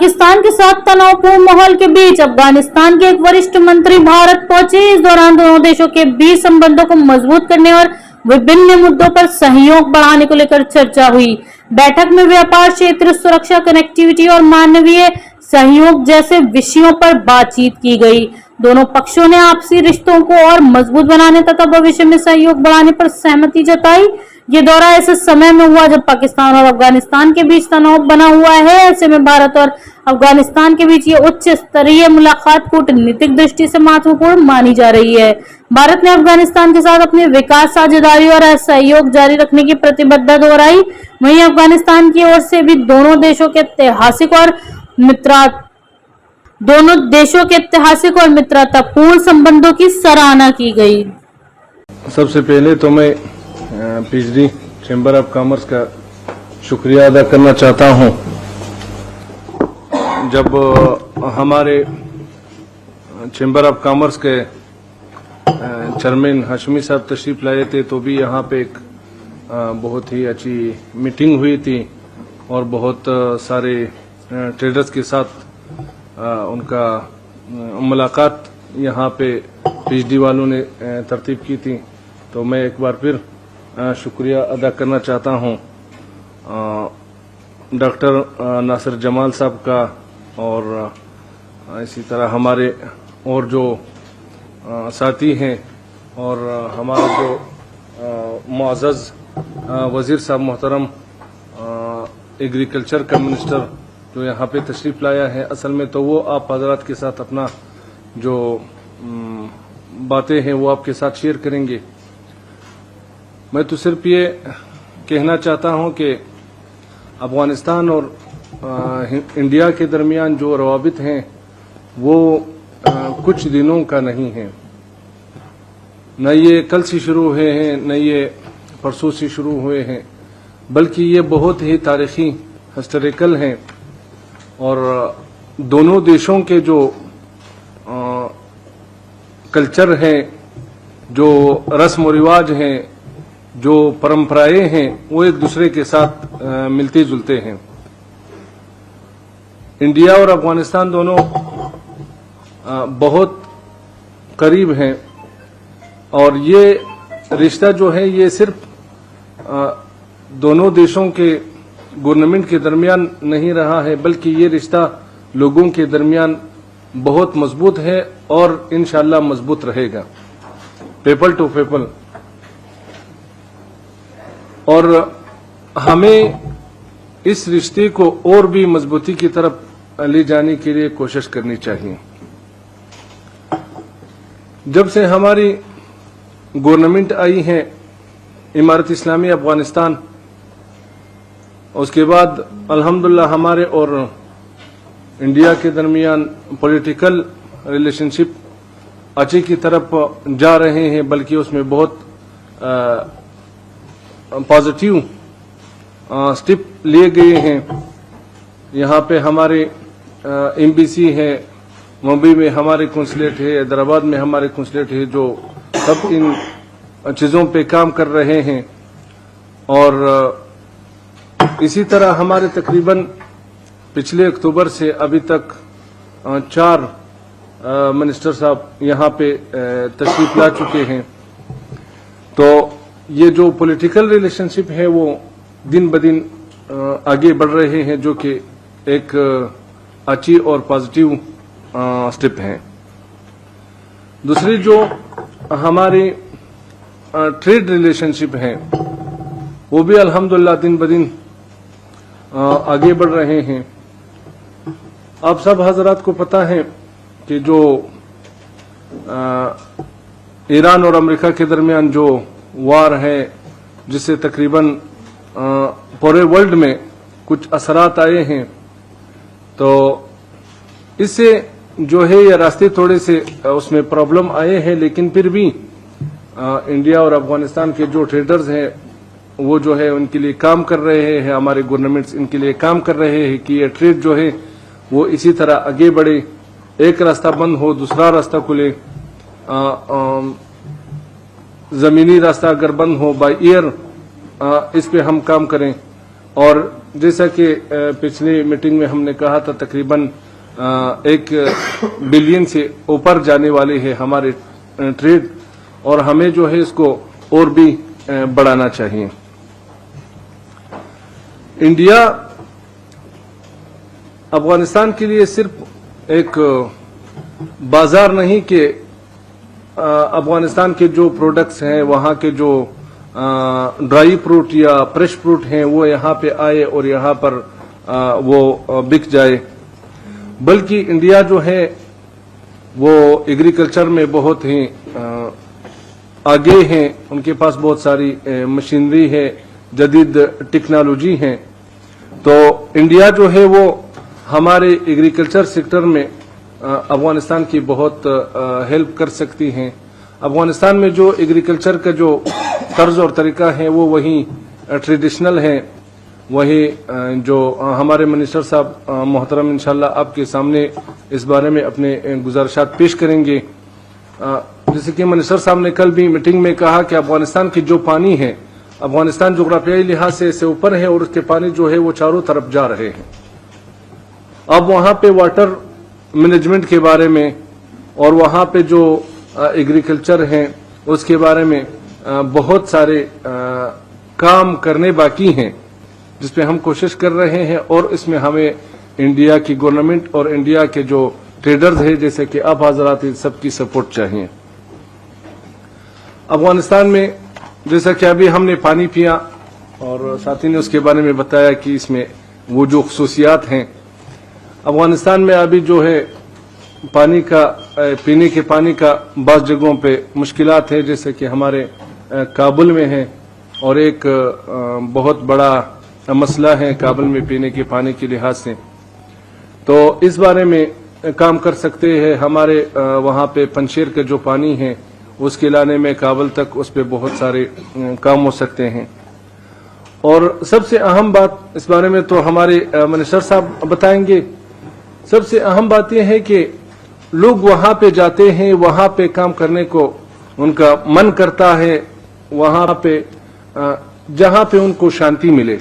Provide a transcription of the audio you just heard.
पाकिस्तान के साथ तनावपूर्ण माहौल के बीच अफगानिस्तान के एक वरिष्ठ मंत्री भारत पहुंचे। इस दौरान दोनों देशों के बीच संबंधों को मजबूत करने और विभिन्न मुद्दों पर सहयोग बढ़ाने को लेकर चर्चा हुई। बैठक में व्यापार क्षेत्र, सुरक्षा, कनेक्टिविटी और मानवीय सहयोग जैसे विषयों पर बातचीत की गई। दोनों पक्षों ने आपसी रिश्तों को और मजबूत बनाने तथा भविष्य में सहयोग बढ़ाने पर सहमति जताई। ये दौरा ऐसे समय में हुआ जब पाकिस्तान और अफगानिस्तान के बीच तनाव बना हुआ है। ऐसे में भारत और अफगानिस्तान के बीच ये उच्च स्तरीय मुलाकात कूटनीतिक दृष्टि से महत्वपूर्ण मानी जा रही है। भारत ने अफगानिस्तान के साथ अपनी विकास साझेदारी और सहयोग जारी रखने की प्रतिबद्धता दोहराई। वहीं अफगानिस्तान की ओर से भी दोनों देशों के ऐतिहासिक और मित्रतापूर्ण संबंधों की सराहना की गई। सबसे पहले तो मैं पीएचडी चैम्बर ऑफ कॉमर्स का शुक्रिया अदा करना चाहता हूं। जब हमारे चैम्बर ऑफ कॉमर्स के चेयरमैन हाशमी साहब तशरीफ लाए थे तो भी यहाँ पे एक बहुत ही अच्छी मीटिंग हुई थी और बहुत सारे ट्रेडर्स के साथ उनका मुलाकात यहाँ पे पीएचडी वालों ने तरतीब की थी। तो मैं एक बार फिर शुक्रिया अदा करना चाहता हूँ डॉक्टर नासिर जमाल साहब का और इसी तरह हमारे और जो साथी हैं और हमारा जो मुअज़्ज़ज़ वज़ीर साहब मोहतरम एग्रीकल्चर का मिनिस्टर जो यहाँ पे तशरीफ लाया है। असल में तो वो आप हजरात के साथ अपना जो बातें हैं वो आपके साथ शेयर करेंगे। मैं तो सिर्फ ये कहना चाहता हूँ कि अफगानिस्तान और इंडिया के दरमियान जो रवाबित हैं वो कुछ दिनों का नहीं है, न ये कल से शुरू हुए हैं न ये परसों से शुरू हुए हैं, बल्कि ये बहुत ही तारीखी हिस्टोरिकल हैं। और दोनों देशों के जो कल्चर हैं, जो रस्म और रिवाज हैं, जो परंपराएं हैं, वो एक दूसरे के साथ मिलते जुलते हैं। इंडिया और अफगानिस्तान दोनों बहुत करीब हैं और ये रिश्ता जो है ये सिर्फ दोनों देशों के गवर्नमेंट के दरमियान नहीं रहा है, बल्कि ये रिश्ता लोगों के दरमियान बहुत मजबूत है और इंशाअल्लाह मजबूत रहेगा, पीपल टू पीपल। और हमें इस रिश्ते को और भी मजबूती की तरफ ले जाने के लिए कोशिश करनी चाहिए। जब से हमारी गवर्नमेंट आई है इमारत इस्लामी अफगानिस्तान, उसके बाद अल्हम्दुलिल्लाह हमारे और इंडिया के दरमियान पॉलिटिकल रिलेशनशिप अच्छी की तरफ जा रहे हैं, बल्कि उसमें बहुत पॉजिटिव स्टेप लिए गए हैं। यहाँ पे हमारे एम्बेसी है, मुंबई में हमारे कौंसलेट है, हैदराबाद में हमारे कौंसलेट है, जो सब इन चीज़ों पे काम कर रहे हैं। और इसी तरह हमारे तकरीबन पिछले अक्टूबर से अभी तक 4 मिनिस्टर साहब यहाँ पे तशरीफ ला चुके हैं। तो ये जो पॉलिटिकल रिलेशनशिप है वो दिन ब दिन आगे बढ़ रहे हैं, जो कि एक अच्छी और पॉजिटिव स्टेप है। दूसरी जो हमारी ट्रेड रिलेशनशिप है वो भी अल्हम्दुलिल्लाह दिन ब दिन आगे बढ़ रहे हैं। आप सब हजरात को पता है कि जो ईरान और अमेरिका के दरमियान जो वार है, जिससे तकरीबन पूरे वर्ल्ड में कुछ असरात आए हैं, तो इससे जो है ये रास्ते थोड़े से उसमें प्रॉब्लम आए हैं, लेकिन फिर भी इंडिया और अफगानिस्तान के जो ट्रेडर्स हैं वो जो है उनके लिए काम कर रहे हैं, हमारे गवर्नमेंट्स इनके लिए काम कर रहे हैं कि ये ट्रेड जो है वो इसी तरह आगे बढ़े। एक रास्ता बंद हो दूसरा रास्ता खुले, जमीनी रास्ता अगर बंद हो बाय एयर, इस पे हम काम करें। اور جیسا کہ پچھلی میٹنگ میں ہم نے کہا تھا تقریباً 1 بلین سے اوپر جانے والی ہے ہمارے ٹریڈ، اور ہمیں جو ہے اس کو اور بھی بڑھانا چاہیے۔ انڈیا افغانستان کے لیے صرف ایک بازار نہیں کہ افغانستان کے جو پروڈکٹس ہیں، وہاں کے جو ڈرائی فروٹ یا فریش فروٹ ہیں وہ یہاں پہ آئے اور یہاں پر وہ بک جائے، بلکہ انڈیا جو ہے وہ ایگریکلچر میں بہت ہی آگے ہیں، ان کے پاس بہت ساری مشینری ہے، جدید ٹیکنالوجی ہے، تو انڈیا جو ہے وہ ہمارے ایگریکلچر سیکٹر میں افغانستان کی بہت ہیلپ کر سکتی ہیں۔ افغانستان میں جو ایگریکلچر کا جو طرز اور طریقہ ہے وہ وہی ٹریڈیشنل ہے، وہی جو ہمارے منسٹر صاحب محترم انشاءاللہ آپ کے سامنے اس بارے میں اپنے گزارشات پیش کریں گے۔ جیسے کہ منسٹر صاحب نے کل بھی میٹنگ میں کہا کہ افغانستان کی جو پانی ہے، افغانستان جغرافیائی لحاظ سے اوپر ہے اور اس کے پانی جو ہے وہ چاروں طرف جا رہے ہیں۔ اب وہاں پہ واٹر مینجمنٹ کے بارے میں اور وہاں پہ جو ایگریکلچر ہیں اس کے بارے میں بہت سارے کام کرنے باقی ہیں، جس پہ ہم کوشش کر رہے ہیں، اور اس میں ہمیں انڈیا کی گورنمنٹ اور انڈیا کے جو ٹریڈرز ہیں جیسے کہ آپ حضرات سب کی سپورٹ چاہیے۔ افغانستان میں جیسا کہ ابھی ہم نے پانی پیا اور ساتھی نے اس کے بارے میں بتایا کہ اس میں وہ جو خصوصیات ہیں، افغانستان میں ابھی جو ہے پانی کا پینے کے پانی کا بعض جگہوں پہ مشکلات ہے، جیسے کہ ہمارے کابل میں ہے، اور ایک بہت بڑا مسئلہ ہے کابل میں پینے کے پانی کے لحاظ سے، تو اس بارے میں کام کر سکتے ہیں۔ ہمارے وہاں پہ پنشیر کا جو پانی ہے اس کے لانے میں کابل تک اس پہ بہت سارے کام ہو سکتے ہیں۔ اور سب سے اہم بات اس بارے میں تو ہمارے منسٹر صاحب بتائیں گے، سب سے اہم بات یہ ہے کہ لوگ وہاں پہ جاتے ہیں، وہاں پہ کام کرنے کو ان کا من کرتا ہے، وہاں پہ جہاں پہ ان کو شانتی ملے۔